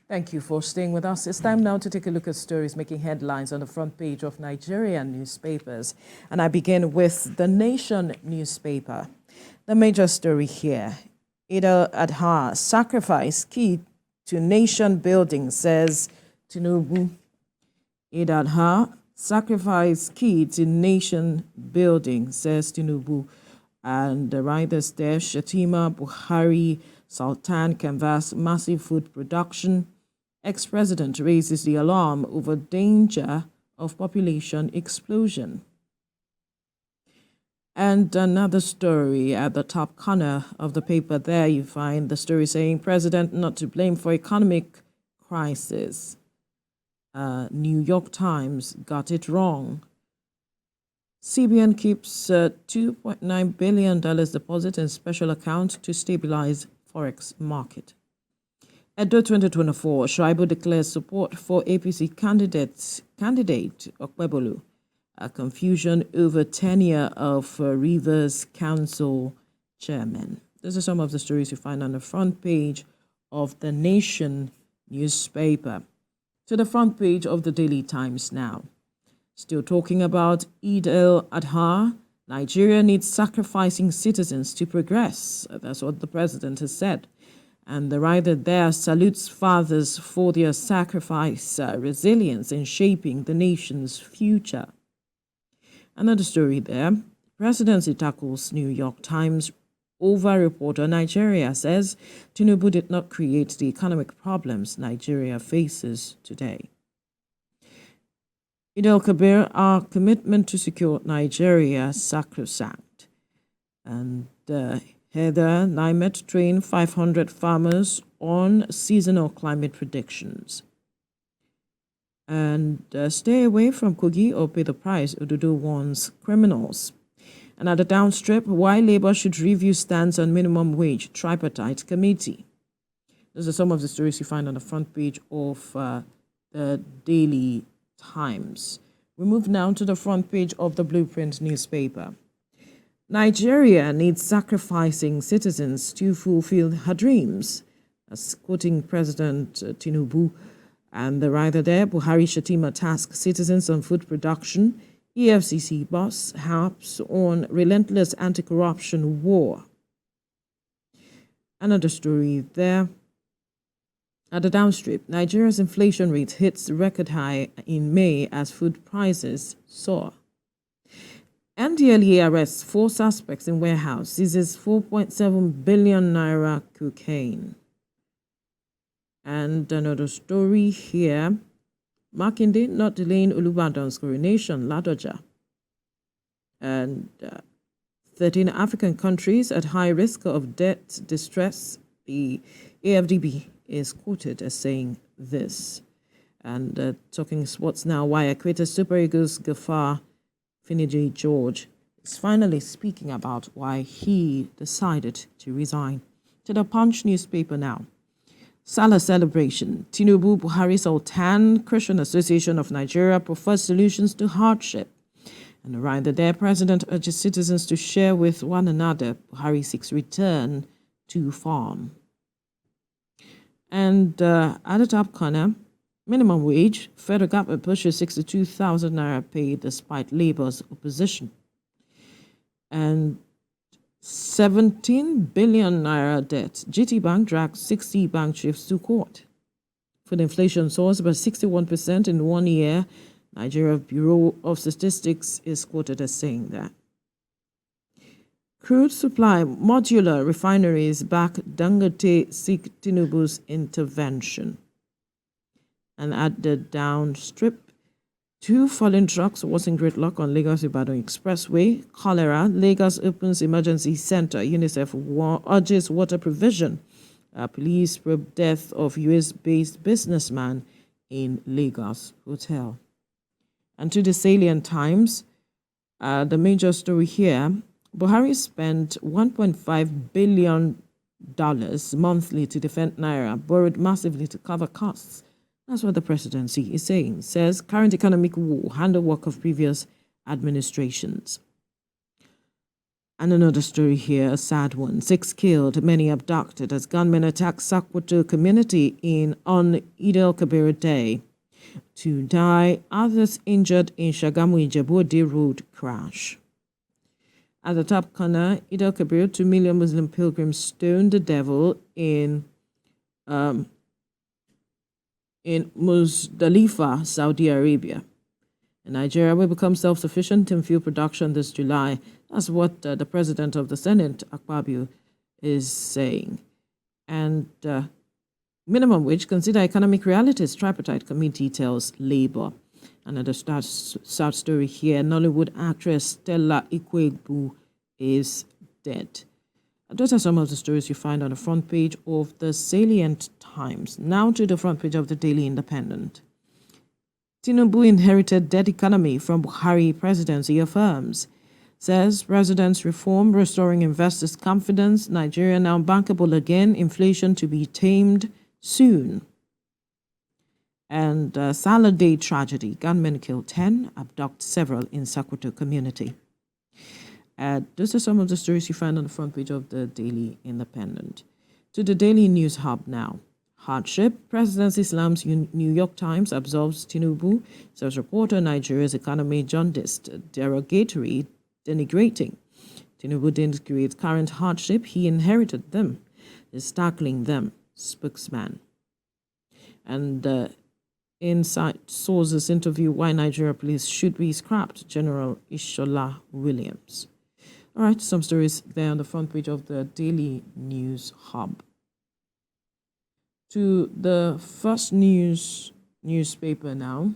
Thank you for staying with us. It's time now to take a look at stories making headlines on the front page of Nigerian newspapers. And I begin with the Nation newspaper. The major story here, Eid al-Adha, sacrifice key to nation building, says Tinubu. Eid al-Adha, sacrifice key to nation building, says Tinubu. And the writers there, Shatima, Buhari, Sultan canvass massive food production. Ex-president raises the alarm over danger of population explosion. And another story at the top corner of the paper there, you find the story saying president not to blame for economic crisis. New York Times got it wrong. CBN keeps $2.9 billion deposit in special account to stabilize forex market. Edo 2024, Shaibu declares support for APC candidate Okpebolo. A confusion over tenure of Rivers Council chairman. These are some of the stories you find on the front page of the Nation newspaper. To the front page of the Daily Times now. Still talking about Eid al-Adha, Nigeria needs sacrificing citizens to progress. That's what the president has said. And the writer there salutes fathers for their sacrifice, resilience in shaping the nation's future. Another story there, presidency tackles New York Times over reporter Nigeria says Tinubu did not create the economic problems Nigeria faces today. Eid al-Kabir, our commitment to secure Nigeria sacrosanct. And Heather Nimet trained 500 farmers on seasonal climate predictions. And stay away from Kogi or pay the price, Odudu warns criminals. And at the downstrip, why Labour should review stance on minimum wage, tripartite committee. Those are some of the stories you find on the front page of the Daily Times. We move now to the front page of the Blueprint newspaper. Nigeria needs sacrificing citizens to fulfill her dreams. That's quoting President Tinubu. And the writer there, Buhari Shatima task citizens on food production. EFCC boss harps on relentless anti-corruption war. Another story there. At the downstrip, Nigeria's inflation rate hits record high in May as food prices soar. NDLEA arrests 4 suspects in warehouse, seizes 4.7 billion naira cocaine. And another story here, Makinde not delaying Olubadan's coronation, Ladoja. And 13 African countries at high risk of debt distress. The AFDB is quoted as saying this. And talking sports now, why Equator Super Eagles Gafar Finidi George is finally speaking about why he decided to resign. To the Punch newspaper now. Salah celebration. Tinubu, Buhari, Sultan, Christian Association of Nigeria prefers solutions to hardship. And right there, President urges citizens to share with one another. Buhari seeks return to farm. And at the top corner, minimum wage, federal government pushes 62,000 naira pay despite Labour's opposition. And 17 billion naira debt. GT Bank drags 60 bank chiefs to court. Food inflation soars by 61% in 1 year. Nigeria Bureau of Statistics is quoted as saying that. Crude supply, modular refineries back Dangote seek Tinubu's intervention. And at the downstrip, 2 fallen trucks was in gridlock on Lagos-Ibadan Expressway. Cholera, Lagos opens emergency center. UNICEF urges water provision. Police probe death of US-based businessman in Lagos hotel. And to the Salient Times, the major story here, Buhari spent $1.5 billion monthly to defend Naira, borrowed massively to cover costs. That's what the presidency is saying. Says current economic war, handiwork of previous administrations. And another story here, a sad one. 6 killed, many abducted as gunmen attack Sakwato community on Eid al-Kabir Day. 2 die, others injured in Shagamu Ijebu road crash. At the top corner, Eid al-Kabir, 2 million Muslim pilgrims stoned the devil in Muzdalifa, Saudi Arabia. And Nigeria will become self-sufficient in fuel production this July. That's what the president of the Senate, Akpabio, is saying. And minimum wage, consider economic realities, tripartite committee tells Labour. Another sad story here, Nollywood actress Stella Ikwegbu is dead. Those are some of the stories you find on the front page of the Salient Times. Now to the front page of the Daily Independent. Tinubu inherited dead economy from Buhari presidency, affirms. Says residents reform, restoring investors' confidence. Nigeria now bankable again, inflation to be tamed soon. And Salad Day tragedy, gunmen kill 10, abduct several in Sakwato community. Those are some of the stories you find on the front page of the Daily Independent. To the Daily News Hub now. Hardship, President Islam's New York Times absolves Tinubu, says reporter Nigeria's economy jaundiced, derogatory, denigrating. Tinubu didn't create current hardship, he inherited them, is tackling them, spokesman. And inside sources interview why Nigeria police should be scrapped, General Ishola Williams. All right, some stories there on the front page of the Daily News Hub. To the first newspaper now.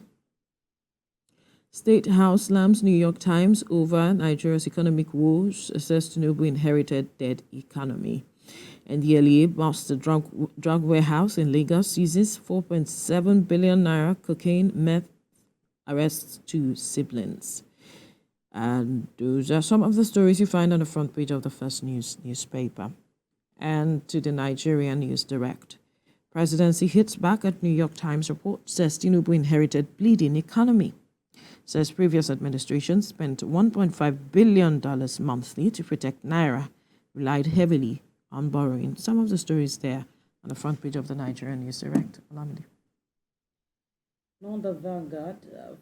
State House slams New York Times over Nigeria's economic woes, says Tinubu inherited dead economy. And the LA busts the drug warehouse in Lagos, seizes 4.7 billion naira cocaine, meth, arrests 2 siblings. And those are some of the stories you find on the front page of the first newspaper. And to the Nigerian News Direct. Presidency hits back at New York Times report, says Tinubu inherited bleeding economy. Says previous administration spent $1.5 billion monthly to protect Naira, relied heavily on borrowing. Some of the stories there on the front page of the Nigerian News Direct. Olamide. On the Vanguard,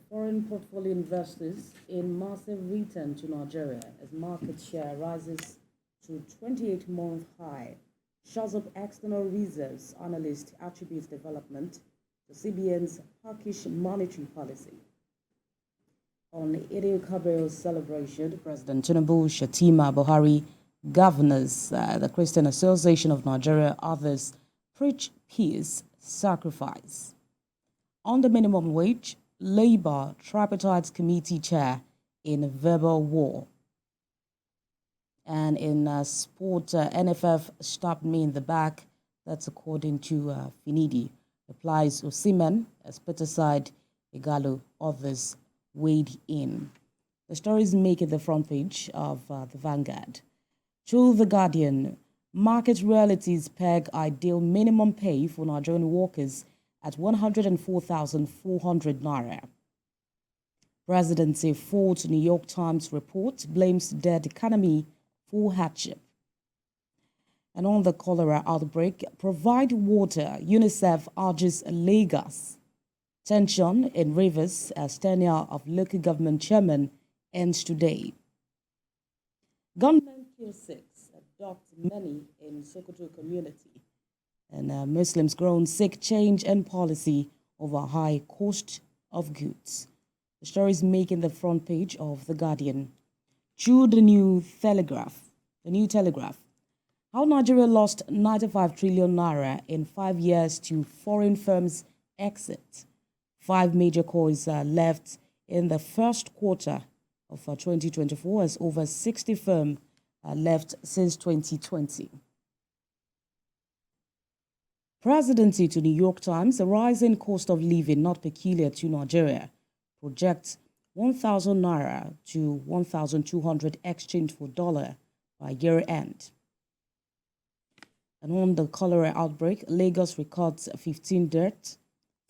foreign portfolio investors in massive return to Nigeria as market share rises to 28-month high. Shows up external reserves, analyst attributes development to CBN's hawkish monetary policy. On Eid al-Kabir celebration, President Tinubu, Shatima Buhari, governors, the Christian Association of Nigeria, others preach peace, sacrifice. On the minimum wage, Labour tripartite committee chair in verbal war. And in sport, NFF stabbed me in the back. That's according to Finidi. Replies Osimhen as put aside Igalo, others weighed in. The stories make it the front page of the Vanguard. To The Guardian, market realities peg ideal minimum pay for Nigerian workers at 104,400 naira. Presidency faults New York Times report, blames dead economy for hardship. And on the cholera outbreak, provide water, UNICEF urges Lagos. Tension in Rivers as tenure of local government chairman ends today. Gunmen kill 6, abduct many in Sokoto community. And Muslims grown sick change in policy over high cost of goods. The story is making the front page of The Guardian. To the new Telegraph. How Nigeria lost 95 trillion naira in 5 years to foreign firms' exit. 5 major coins left in the first quarter of 2024 as over 60 firms left since 2020. Presidency to New York Times, a rising cost of living not peculiar to Nigeria, projects 1,000 naira to 1,200 exchange for dollar by year end. And on the cholera outbreak, Lagos records 15 deaths,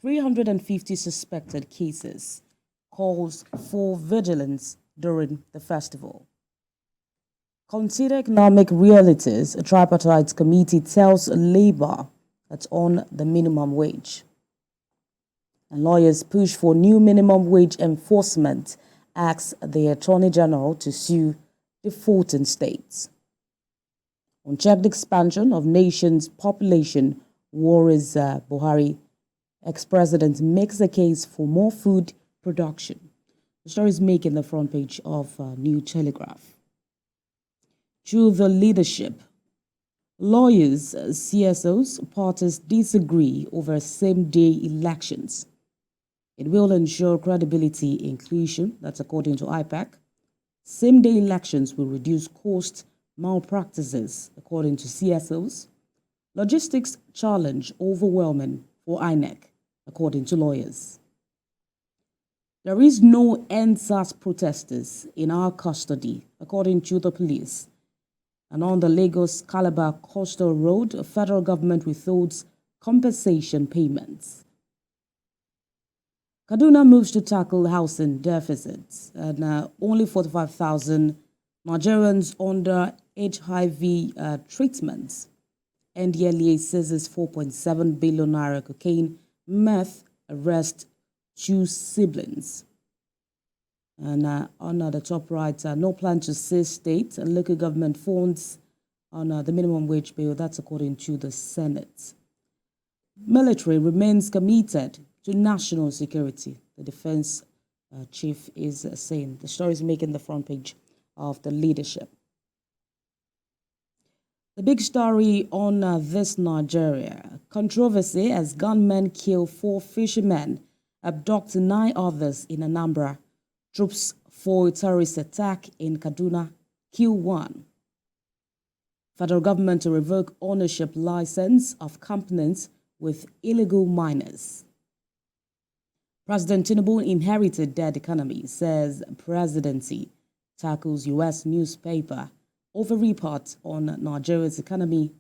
350 suspected cases, calls for vigilance during the festival. Consider economic realities. A tripartite committee tells Labour that's on the minimum wage. And lawyers push for new minimum wage enforcement, asks the Attorney General to sue defaulting states. Unchecked expansion of nation's population worries Buhari. Ex-president makes a case for more food production. The story is making the front page of New Telegraph. To the leadership, lawyers, CSOs, parties disagree over same-day elections. It will ensure credibility inclusion, that's according to IPAC. Same-day elections will reduce cost malpractices, according to CSOs. Logistics challenge overwhelming for INEC, according to lawyers. There is no NSAS protesters in our custody, according to the police. And on the Lagos-Calabar Coastal Road, the federal government withholds compensation payments. Kaduna moves to tackle housing deficits, and only 45,000 Nigerians under HIV treatments. NDLEA seizes 4.7 billion naira cocaine, meth, arrest 2 siblings. And on the top right, no plan to seize state and local government funds on the minimum wage bill. That's according to the Senate. Military remains committed to national security, the defense chief is saying. The story is making the front page of the leadership. The big story on this Nigeria. Controversy as gunmen kill 4 fishermen, abduct 9 others in Anambra. Troops for terrorist attack in Kaduna, kill 1. Federal government to revoke ownership license of companies with illegal miners. President Tinubu inherited dead economy, says presidency. Tackles U.S. newspaper over report on Nigeria's economy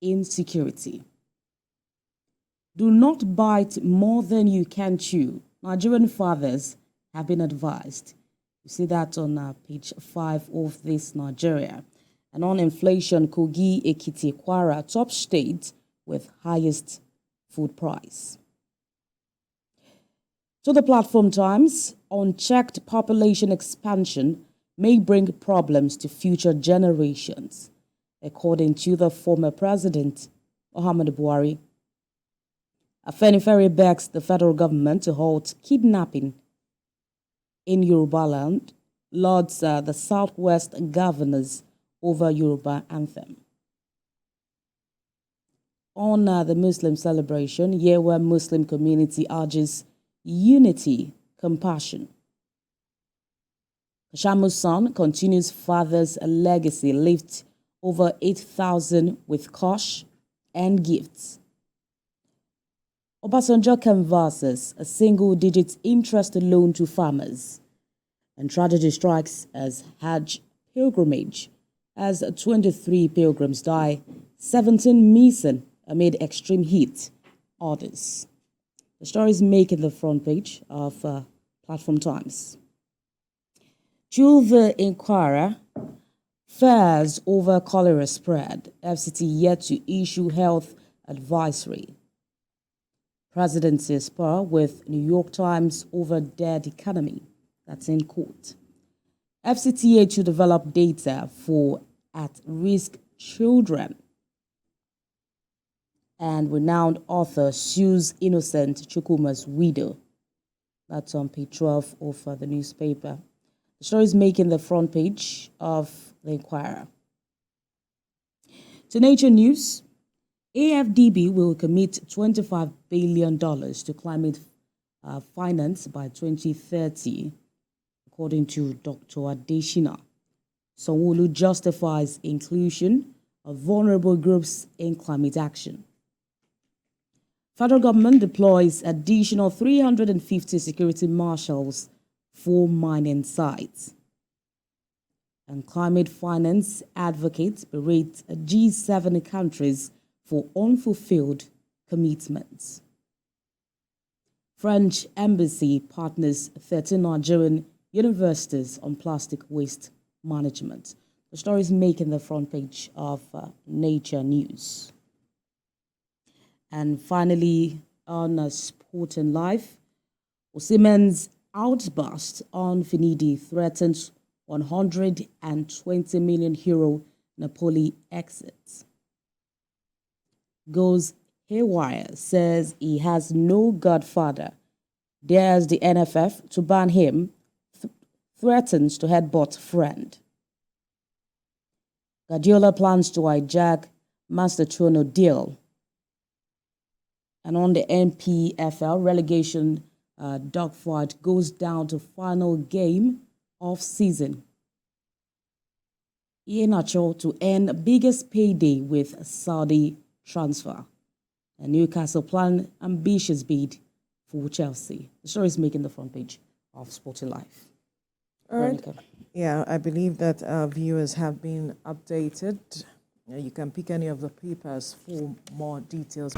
insecurity. Do not bite more than you can chew. Nigerian fathers have been advised. You see that on page 5 of this Nigeria. And on inflation, Kogi, Ekiti, Kwara, top state with highest food price. To the Platform Times, unchecked population expansion may bring problems to future generations, according to the former president, Muhammadu Buhari. Afenifere begs the federal government to halt kidnapping in Yoruba land, lauds the Southwest governors over Yoruba anthem. On the Muslim celebration, Yewa Muslim community urges unity, compassion. Kashamu's son continues father's legacy, lift over 8,000 with cash and gifts. Obasanjo canvasses a single-digit interest loan to farmers. And tragedy strikes as Hajj pilgrimage as 23 pilgrims die, 17 missing amid extreme heat. Orders. The story is making the front page of Platform Times. To the Inquirer, fears over cholera spread. FCT yet to issue health advisory. Presidency spur with New York Times over dead economy. That's in court. FCTA to develop data for at-risk children. And renowned author sues innocent Chukwuma's widow. That's on page 12 of the newspaper. The story is making the front page of the Inquirer. To Nature News, AFDB will commit $25 billion to climate finance by 2030, according to Dr. Adeshina. Sanwo-Olu justifies inclusion of vulnerable groups in climate action. Federal government deploys additional 350 security marshals for mining sites. And climate finance advocates berate G7 countries for unfulfilled commitments. French embassy partners 13 Nigerian universities on plastic waste management. The The story is making the front page of Nature News. And finally, on Sport and Life, Osimhen's outburst on Finidi threatens 120 million euro Napoli exit. Goes haywire, says he has no godfather. Dares the NFF to ban him, threatens to headbutt friend. Guardiola plans to hijack Masterchano deal. And on the NPFL, relegation dogfight goes down to final game of season. Iheanacho to end biggest payday with Saudi transfer. And Newcastle plan ambitious bid for Chelsea. The story is making the front page of Sporting Life. All right. Yeah, I believe that our viewers have been updated. You can pick any of the papers for more details.